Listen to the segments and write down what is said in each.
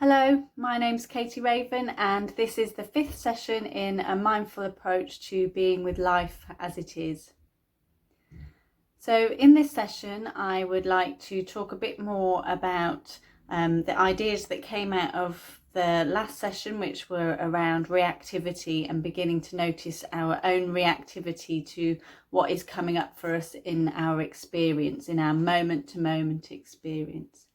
Hello, my name's Katie Raven and this is the 5th session in a mindful approach to being with life as it is. So in this session I would like to talk a bit more about the ideas that came out of the last session, which were around reactivity and beginning to notice our own reactivity to what is coming up for us in our experience, in our moment-to-moment experience.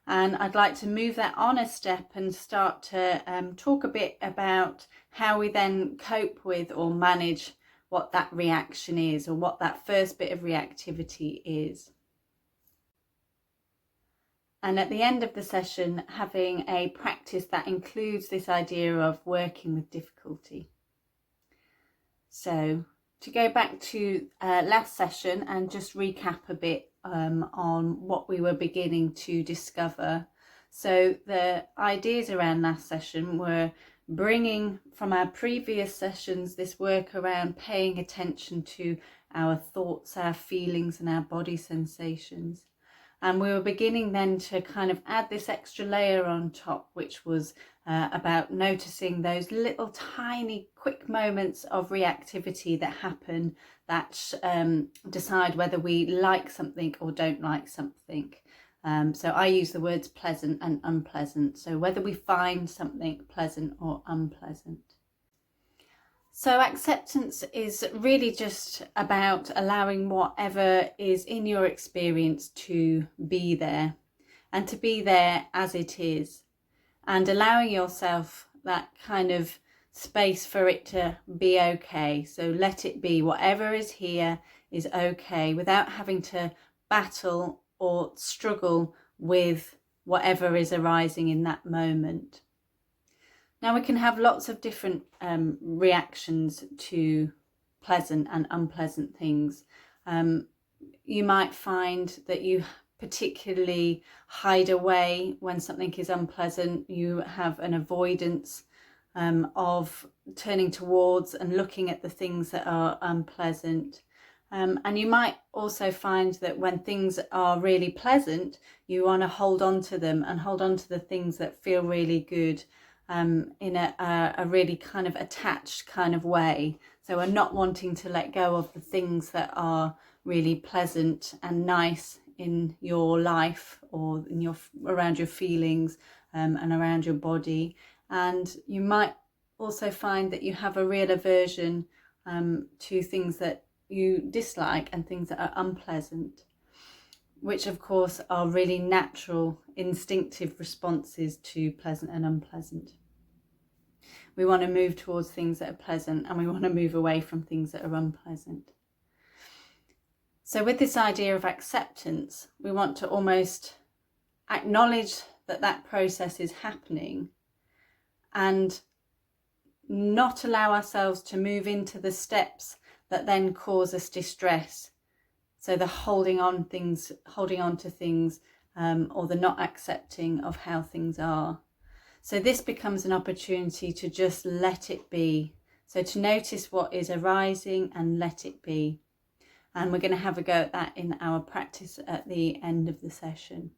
And I'd like to move that on a step and start to talk a bit about how we then cope with or manage what that reaction is, or what that first bit of reactivity is. And at the end of the session, having a practice that includes this idea of working with difficulty. So to go back to last session and just recap a bit on what we were beginning to discover. So the ideas around last session were bringing from our previous sessions this work around paying attention to our thoughts, our feelings and our body sensations. And we were beginning then to kind of add this extra layer on top, which was about noticing those little tiny quick moments of reactivity that happen that decide whether we like something or don't like something. So I use the words pleasant and unpleasant. So whether we find something pleasant or unpleasant. So acceptance is really just about allowing whatever is in your experience to be there, and to be there as it is, and allowing yourself that kind of space for it to be okay. So let it be, whatever is here is okay, without having to battle or struggle with whatever is arising in that moment. Now we can have lots of different reactions to pleasant and unpleasant things. You might find that you particularly hide away when something is unpleasant. You have an avoidance of turning towards and looking at the things that are unpleasant. And you might also find that when things are really pleasant, you want to hold on to them and hold on to the things that feel really good. In a really kind of attached kind of way. So we're not wanting to let go of the things that are really pleasant and nice in your life, or in your around your feelings and around your body. And you might also find that you have a real aversion to things that you dislike and things that are unpleasant, which of course are really natural, instinctive responses to pleasant and unpleasant. We want to move towards things that are pleasant, and we want to move away from things that are unpleasant. So with this idea of acceptance, we want to almost acknowledge that that process is happening and not allow ourselves to move into the steps that then cause us distress. So the holding on to things, or the not accepting of how things are. So this becomes an opportunity to just let it be. So to notice what is arising and let it be. And we're going to have a go at that in our practice at the end of the session.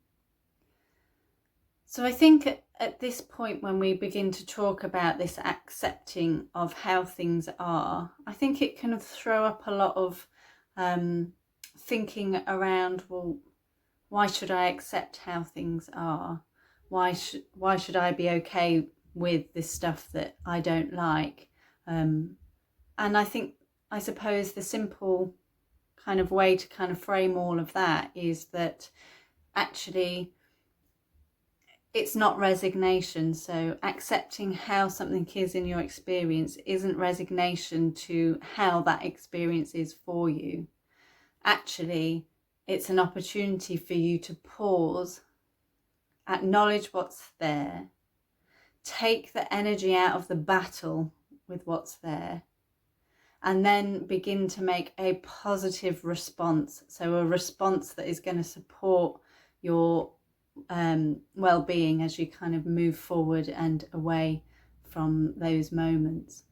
So I think at this point, when we begin to talk about this accepting of how things are, I think it can throw up a lot of thinking around, well, why should I accept how things are? Why should I be okay with this stuff that I don't like? And I suppose the simple kind of way to kind of frame all of that is that actually it's not resignation. So accepting how something is in your experience isn't resignation to how that experience is for you. Actually, it's an opportunity for you to pause, acknowledge what's there, take the energy out of the battle with what's there, and then begin to make a positive response. So a response that is going to support your well-being as you kind of move forward and away from those moments.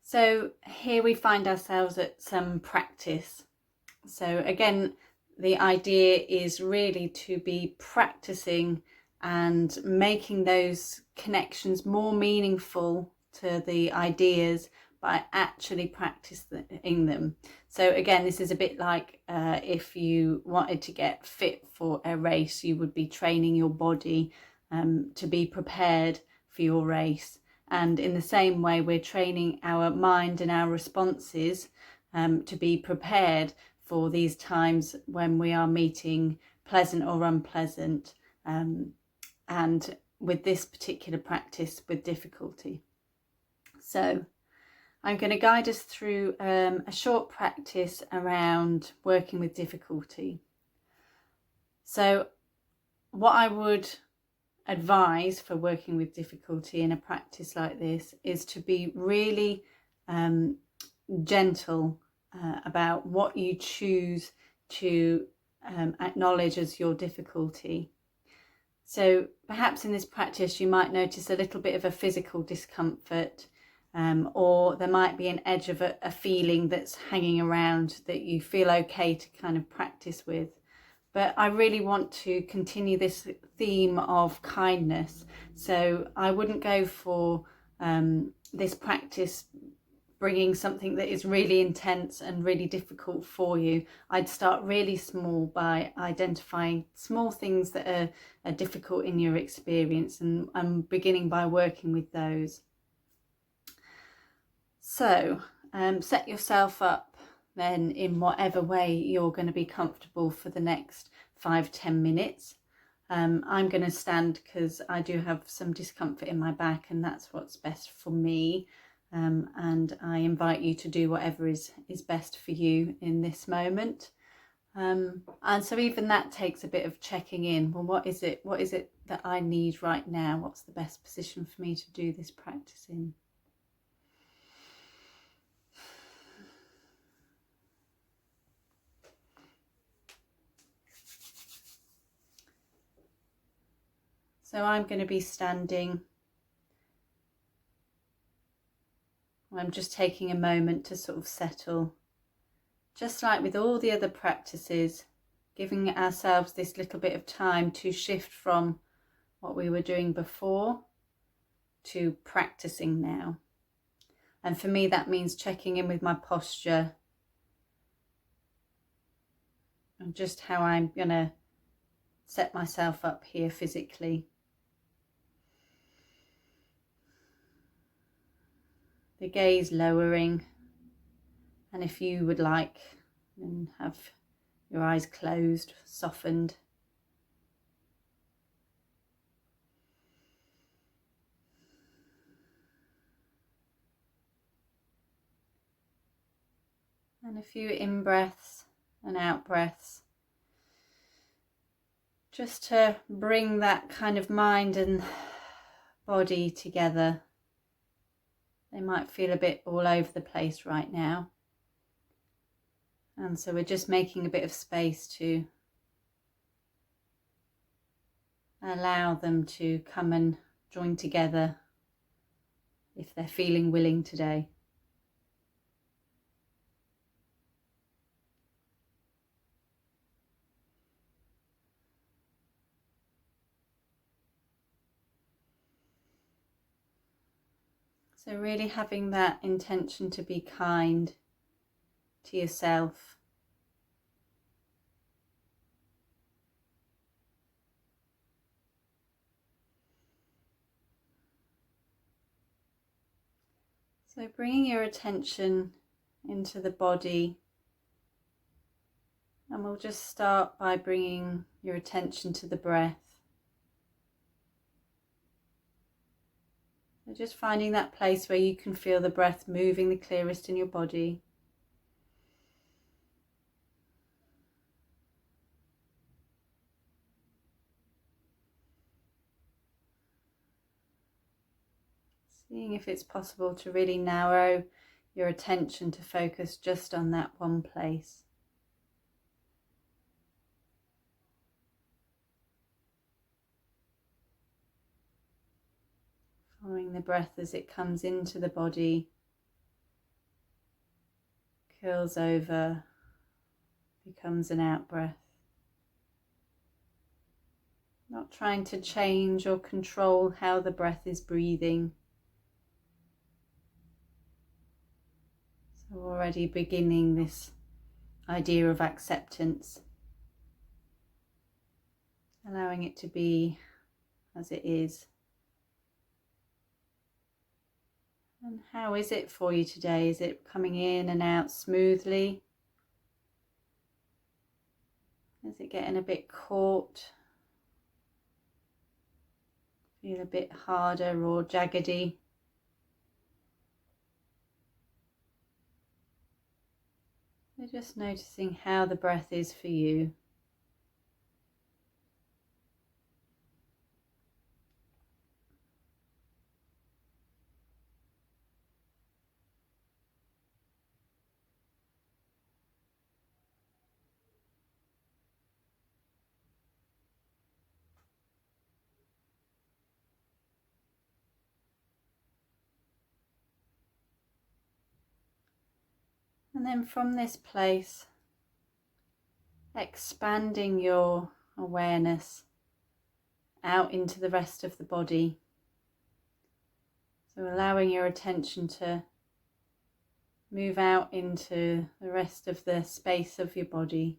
So here we find ourselves at some practice. So again, the idea is really to be practicing and making those connections more meaningful to the ideas by actually practicing them. So again, this is a bit like if you wanted to get fit for a race, you would be training your body to be prepared for your race. And in the same way, we're training our mind and our responses to be prepared for these times when we are meeting pleasant or unpleasant, and with this particular practice, with difficulty. So I'm going to guide us through a short practice around working with difficulty. So what I would advise for working with difficulty in a practice like this is to be really gentle about what you choose to acknowledge as your difficulty. So perhaps in this practice you might notice a little bit of a physical discomfort, or there might be an edge of a feeling that's hanging around that you feel okay to kind of practice with. But I really want to continue this theme of kindness. So I wouldn't go for this practice bringing something that is really intense and really difficult for you. I'd start really small by identifying small things that are difficult in your experience, and beginning by working with those. So set yourself up then in whatever way you're going to be comfortable for the next 5-10 minutes. I'm going to stand because I do have some discomfort in my back, and that's what's best for me. And I invite you to do whatever is best for you in this moment. And so even that takes a bit of checking in. Well, what is it that I need right now? What's the best position for me to do this practice in? So I'm going to be standing. I'm just taking a moment to sort of settle, just like with all the other practices, giving ourselves this little bit of time to shift from what we were doing before to practicing now. And for me, that means checking in with my posture and just how I'm going to set myself up here physically. The gaze lowering, and if you would like, then have your eyes closed, softened. And a few in-breaths and out-breaths, just to bring that kind of mind and body together. They might feel a bit all over the place right now. And so we're just making a bit of space to allow them to come and join together if they're feeling willing today. So really having that intention to be kind to yourself. So bringing your attention into the body, and we'll just start by bringing your attention to the breath. So just finding that place where you can feel the breath moving the clearest in your body. Seeing if it's possible to really narrow your attention to focus just on that one place. Following the breath as it comes into the body, curls over, becomes an out breath. Not trying to change or control how the breath is breathing. So already beginning this idea of acceptance, allowing it to be as it is. And how is it for you today? Is it coming in and out smoothly? Is it getting a bit caught? Feel a bit harder or jaggedy? We're just noticing how the breath is for you. And then from this place, expanding your awareness out into the rest of the body. So allowing your attention to move out into the rest of the space of your body.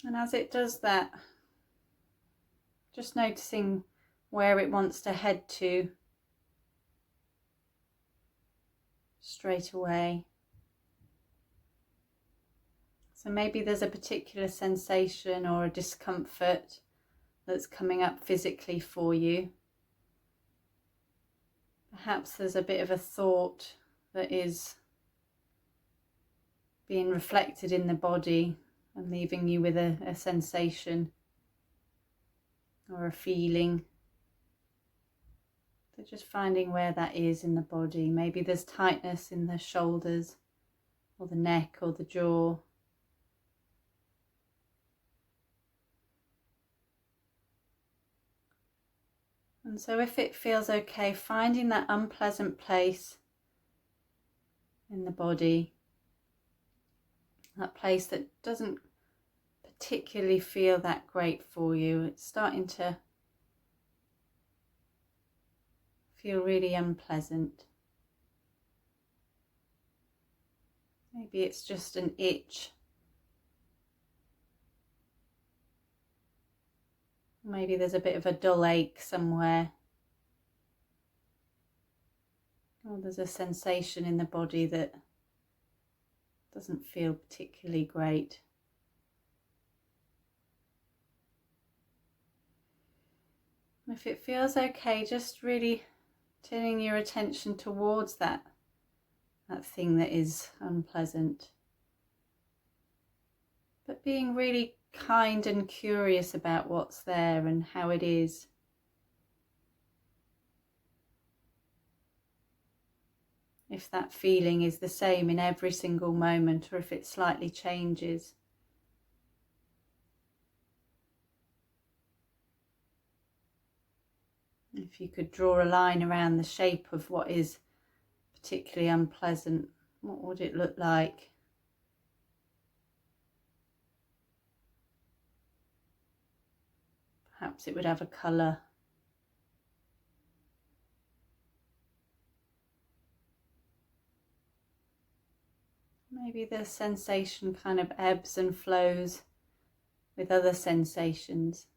And as it does that, just noticing where it wants to head to straight away. So maybe there's a particular sensation or a discomfort that's coming up physically for you. Perhaps there's a bit of a thought that is being reflected in the body and leaving you with a sensation or a feeling. So just finding where that is in the body. Maybe there's tightness in the shoulders or the neck or the jaw. And so if it feels okay, finding that unpleasant place in the body, that place that doesn't particularly feel that great for you, it's starting to feel really unpleasant. Maybe it's just an itch. Maybe there's a bit of a dull ache somewhere. Or there's a sensation in the body that doesn't feel particularly great. If it feels okay, just really turning your attention towards that thing that is unpleasant. But being really kind and curious about what's there and how it is. If that feeling is the same in every single moment or if it slightly changes. If you could draw a line around the shape of what is particularly unpleasant, what would it look like? Perhaps it would have a colour. Maybe the sensation kind of ebbs and flows with other sensations.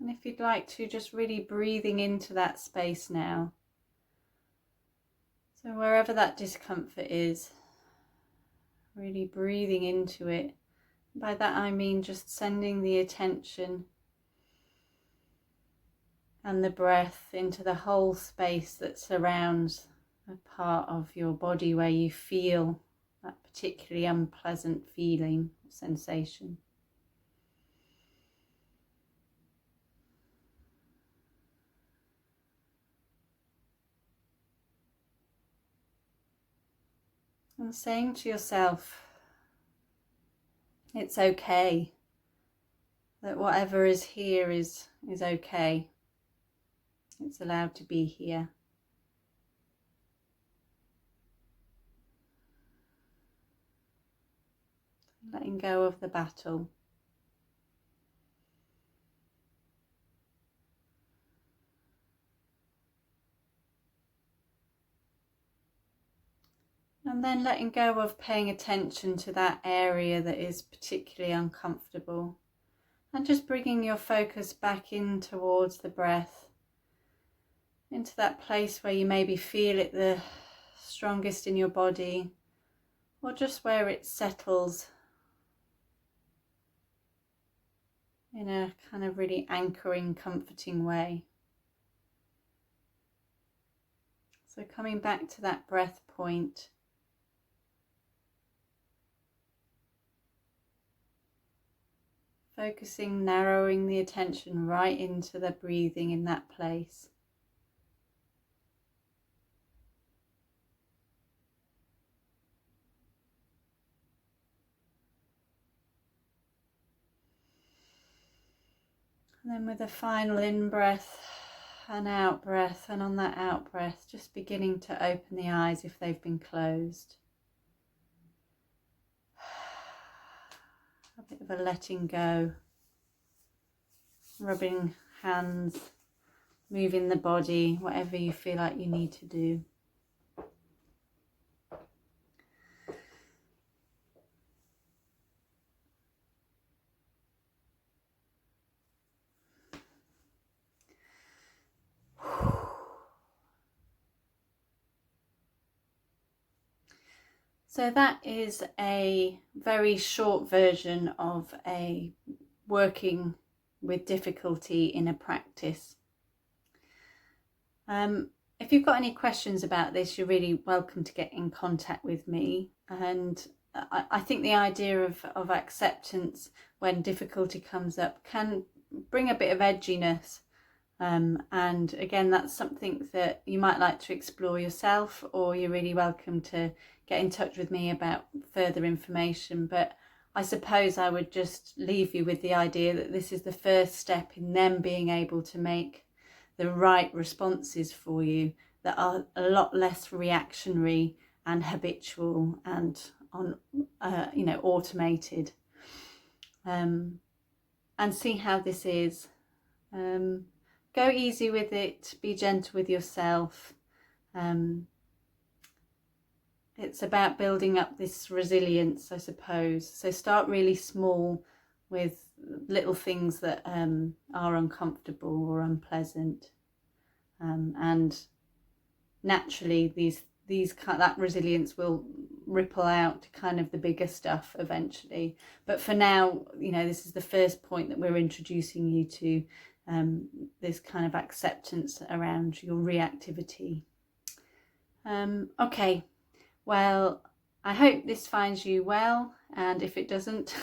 And if you'd like to, just really breathing into that space now. So wherever that discomfort is, really breathing into it. By that I mean just sending the attention and the breath into the whole space that surrounds a part of your body where you feel that particularly unpleasant feeling or sensation. And saying to yourself, it's okay, that whatever is here is is okay. It's allowed to be here. Letting go of the battle. And then letting go of paying attention to that area that is particularly uncomfortable. And just bringing your focus back in towards the breath. Into that place where you maybe feel it the strongest in your body. Or just where it settles in a kind of really anchoring, comforting way. So coming back to that breath point. Focusing, narrowing the attention right into the breathing in that place. And then with a final in-breath and out-breath, and on that out-breath, just beginning to open the eyes if they've been closed. A bit of a letting go, rubbing hands, moving the body, whatever you feel like you need to do. So that is a very short version of a working with difficulty in a practice. If you've got any questions about this, you're really welcome to get in contact with me. And I think the idea of acceptance when difficulty comes up can bring a bit of edginess. And again, that's something that you might like to explore yourself, or you're really welcome to get in touch with me about further information. But I suppose I would just leave you with the idea that this is the first step in them being able to make the right responses for you that are a lot less reactionary and habitual and automated. And see how this is. Go easy with it, be gentle with yourself. It's about building up this resilience, I suppose. So start really small with little things that are uncomfortable or unpleasant. And naturally that resilience will ripple out to kind of the bigger stuff eventually. But for now, this is the first point that we're introducing you to. This kind of acceptance around your reactivity. Okay, well, I hope this finds you well, and if it doesn't,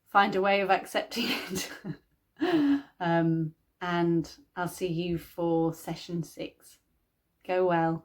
find a way of accepting it. And I'll see you for session 6. Go well.